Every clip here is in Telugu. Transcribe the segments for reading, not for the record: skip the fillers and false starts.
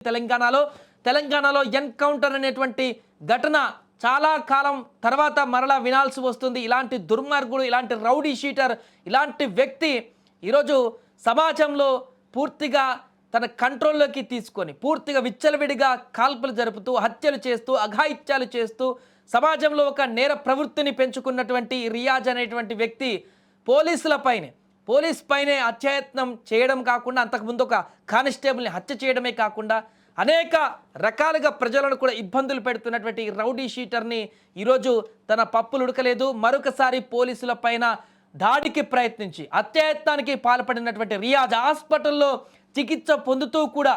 తెలంగాణలో ఎన్కౌంటర్ అనేటువంటి ఘటన చాలా కాలం తర్వాత మరలా వినాల్సి వస్తుంది. ఇలాంటి దుర్మార్గుడు, ఇలాంటి రౌడీ షీటర్, ఇలాంటి వ్యక్తి ఈరోజు సమాజంలో పూర్తిగా తన కంట్రోల్లోకి తీసుకొని పూర్తిగా విచ్చలవిడిగా కాల్పులు జరుపుతూ హత్యలు చేస్తూ అఘాయిత్యాలు చేస్తూ సమాజంలో ఒక నేర ప్రవృత్తిని పెంచుకున్నటువంటి రియాజ్ అనేటువంటి వ్యక్తి పోలీస్ పైనే అత్యాయత్నం చేయడం కాకుండా అంతకుముందు ఒక కానిస్టేబుల్ని హత్య చేయడమే కాకుండా అనేక రకాలుగా ప్రజలను కూడా ఇబ్బందులు పెడుతున్నటువంటి రౌడీ షీటర్ని ఈరోజు తన పప్పులు ఉడకలేదు. మరొకసారి పోలీసుల పైన దాడికి ప్రయత్నించి అత్యాయత్నానికి పాల్పడినటువంటి రియాజ్ హాస్పిటల్లో చికిత్స పొందుతూ కూడా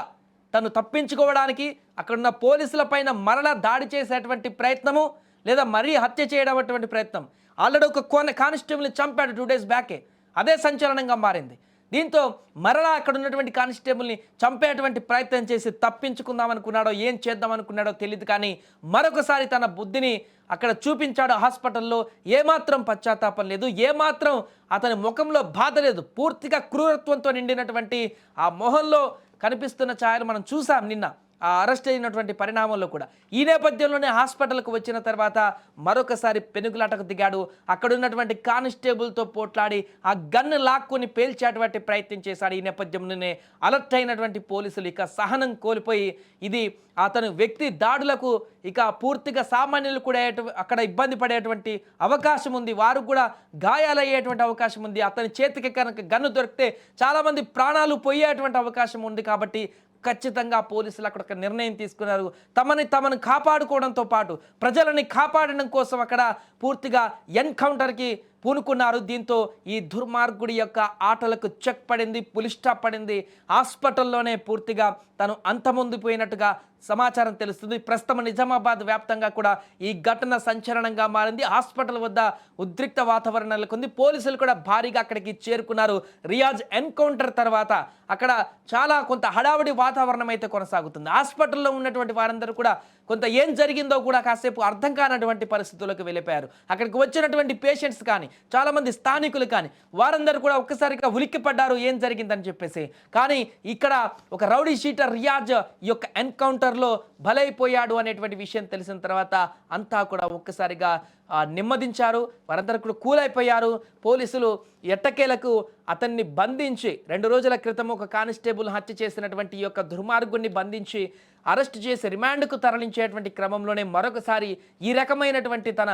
తను తప్పించుకోవడానికి అక్కడున్న పోలీసుల పైన మరలా దాడి చేసేటువంటి ప్రయత్నము లేదా మరీ హత్య చేయడం అటువంటి ప్రయత్నం. ఆల్రెడీ ఒక కానిస్టేబుల్ని చంపాడు 2 days బ్యాకే. అదే సంచలనంగా మారింది. దీంతో మరలా అక్కడ ఉన్నటువంటి కానిస్టేబుల్ని చంపేటువంటి ప్రయత్నం చేసి తప్పించుకుందాం అనుకున్నాడో ఏం చేద్దాం అనుకున్నాడో తెలియదు, కానీ మరొకసారి తన బుద్ధిని అక్కడ చూపించాడు. హాస్పిటల్లో ఏమాత్రం పశ్చాత్తాపం లేదు, ఏమాత్రం అతని ముఖంలో బాధ లేదు. పూర్తిగా క్రూరత్వంతో నిండినటువంటి ఆ మొహంలో కనిపిస్తున్న ఛాయలు మనం చూసాం నిన్న ఆ అరెస్ట్ అయినటువంటి పరిణామంలో కూడా. ఈ నేపథ్యంలోనే హాస్పిటల్కు వచ్చిన తర్వాత మరొకసారి పెనుగులాటకు దిగాడు. అక్కడ ఉన్నటువంటి కానిస్టేబుల్తో పోట్లాడి ఆ గన్ను లాక్కుని పేల్చేటువంటి ప్రయత్నం చేశాడు. ఈ నేపథ్యంలోనే అలర్ట్ అయినటువంటి పోలీసులు ఇక సహనం కోల్పోయి ఇది అతను వ్యక్తి దాడులకు ఇక పూర్తిగా సామాన్యులు కూడా అక్కడ ఇబ్బంది పడేటువంటి అవకాశం ఉంది, వారు కూడా గాయాలయ్యేటువంటి అవకాశం ఉంది. అతని చేతికి కనుక గన్ను దొరికితే చాలామంది ప్రాణాలు పోయేటువంటి అవకాశం ఉంది. కాబట్టి ఖచ్చితంగా పోలీసులు అక్కడ ఒక నిర్ణయం తీసుకున్నారు. తమను కాపాడుకోవడంతో పాటు ప్రజలని కాపాడడం కోసం అక్కడ పూర్తిగా ఎన్కౌంటర్కి పూనుకున్నారు. దీంతో ఈ దుర్మార్గుడి యొక్క ఆటలకు చెక్ పడింది, పులి స్టాప్ పడింది. హాస్పిటల్లోనే పూర్తిగా తను అంతమొందిపోయినట్టుగా సమాచారం తెలుస్తుంది. ప్రస్తుతం నిజామాబాద్ వ్యాప్తంగా కూడా ఈ ఘటన సంచలనంగా మారింది. హాస్పిటల్ వద్ద ఉద్రిక్త వాతావరణం నెలకొంది. పోలీసులు కూడా భారీగా అక్కడికి చేరుకున్నారు. రియాజ్ ఎన్కౌంటర్ తర్వాత అక్కడ చాలా కొంత హడావుడి వాతావరణం అయితే కొనసాగుతుంది. హాస్పిటల్లో ఉన్నటువంటి వారందరూ కూడా కొంత ఏం జరిగిందో కూడా కాసేపు అర్థం కానటువంటి పరిస్థితులకు వెళ్ళిపోయారు. అక్కడికి వచ్చినటువంటి పేషెంట్స్ కానీ చాలామంది స్థానికులు కానీ వారందరూ కూడా ఒక్కసారిగా ఉలిక్కిపడ్డారు ఏం జరిగిందని చెప్పేసి. కానీ ఇక్కడ ఒక రౌడీ షీటర్ రియాజ్ ఈ యొక్క ఎన్కౌంటర్లో బలైపోయాడు అనేటువంటి విషయం తెలిసిన తర్వాత అంతా కూడా ఒక్కసారిగా నెమ్మదించారు. వారందరూ కూడా కూల్ అయిపోయారు. పోలీసులు ఎట్టకేలకు అతన్ని బంధించి 2 రోజుల క్రితం ఒక కానిస్టేబుల్ హత్య చేసినటువంటి ఈ యొక్క దుర్మార్గుడిని బంధించి అరెస్ట్ చేసి రిమాండ్కు తరలించేటువంటి క్రమంలోనే మరొకసారి ఈ రకమైనటువంటి తన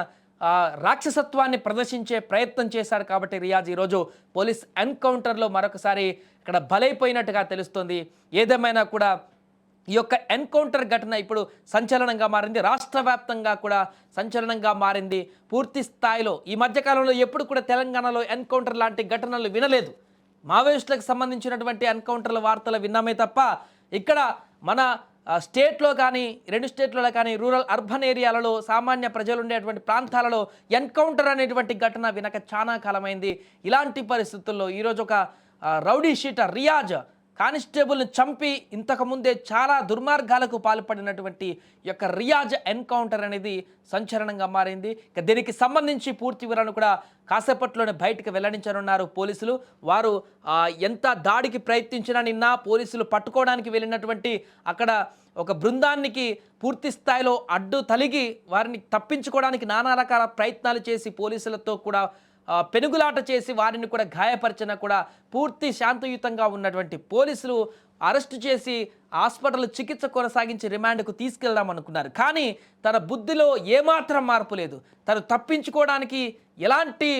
రాక్షసత్వాన్ని ప్రదర్శించే ప్రయత్నం చేశారు. కాబట్టి రియాజ్ ఈరోజు పోలీస్ ఎన్కౌంటర్లో మరొకసారి ఇక్కడ బలైపోయినట్టుగా తెలుస్తుంది. ఏదేమైనా కూడా ఈ యొక్క ఎన్కౌంటర్ ఘటన ఇప్పుడు సంచలనంగా మారింది. రాష్ట్ర వ్యాప్తంగా కూడా సంచలనంగా మారింది. పూర్తి స్థాయిలో ఈ మధ్యకాలంలో ఎప్పుడు కూడా తెలంగాణలో ఎన్కౌంటర్ లాంటి ఘటనలు వినలేదు. మావోయిస్టులకు సంబంధించినటువంటి ఎన్కౌంటర్ల వార్తలు విన్నామే తప్ప ఇక్కడ మన స్టేట్లో కానీ 2 స్టేట్లలో కానీ రూరల్ అర్బన్ ఏరియాలలో సామాన్య ప్రజలు ఉండేటువంటి ప్రాంతాలలో ఎన్కౌంటర్ అనేటువంటి ఘటన వినక చాలా కాలమైంది. ఇలాంటి పరిస్థితుల్లో ఈరోజు ఒక రౌడీ షీటర్ రియాజ్ కానిస్టేబుల్ని చంపి ఇంతకుముందే చాలా దుర్మార్గాలకు పాల్పడినటువంటి యొక్క రియాజ్ ఎన్కౌంటర్ అనేది సంచలనంగా మారింది. ఇక దీనికి సంబంధించి పూర్తి వివరాలను కూడా కాసేపట్లోనే బయటకు వెల్లడించనున్నారు పోలీసులు. వారు ఎంత దాడికి ప్రయత్నించినా నిన్న పోలీసులు పట్టుకోవడానికి వెళ్ళినటువంటి అక్కడ ఒక బృందానికి పూర్తి స్థాయిలో అడ్డు తలిగి వారిని తప్పించుకోవడానికి నానా రకాల ప్రయత్నాలు చేసి పోలీసులతో కూడా పెనుగులాట చేసి వారిని కూడా గాయపరిచినా కూడా పూర్తి శాంతియుతంగా ఉన్నటువంటి పోలీసులు అరెస్టు చేసి హాస్పిటల్ చికిత్స కొనసాగించి రిమాండ్కు తీసుకెళ్దాం అనుకున్నారు. కానీ తన బుద్ధిలో ఏమాత్రం మార్పు లేదు. తను తప్పించుకోవడానికి ఎలాంటి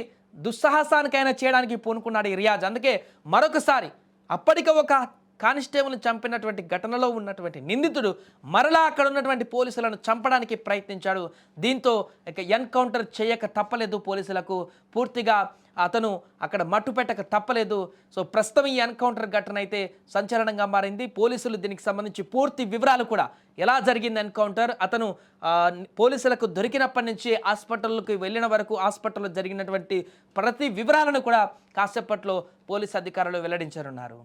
దుస్సాహసానికైనా చేయడానికి పూనుకున్నాడు ఈ రియాజ్. అందుకే మరొకసారి అప్పటికే ఒక కానిస్టేబుల్ని చంపినటువంటి ఘటనలో ఉన్నటువంటి నిందితుడు మరలా అక్కడ ఉన్నటువంటి పోలీసులను చంపడానికి ప్రయత్నించాడు. దీంతో ఇక ఎన్కౌంటర్ చేయక తప్పలేదు పోలీసులకు. పూర్తిగా అతను అక్కడ మట్టు పెట్టక తప్పలేదు. సో ప్రస్తుతం ఈ ఎన్కౌంటర్ ఘటన అయితే సంచలనంగా మారింది. పోలీసులు దీనికి సంబంధించి పూర్తి వివరాలు కూడా ఎలా జరిగింది ఎన్కౌంటర్, అతను పోలీసులకు దొరికినప్పటి నుంచి హాస్పిటల్కి వెళ్ళిన వరకు హాస్పిటల్లో జరిగినటువంటి ప్రతి వివరాలను కూడా కాసేపట్లో పోలీసు అధికారులు వెల్లడించనున్నారు.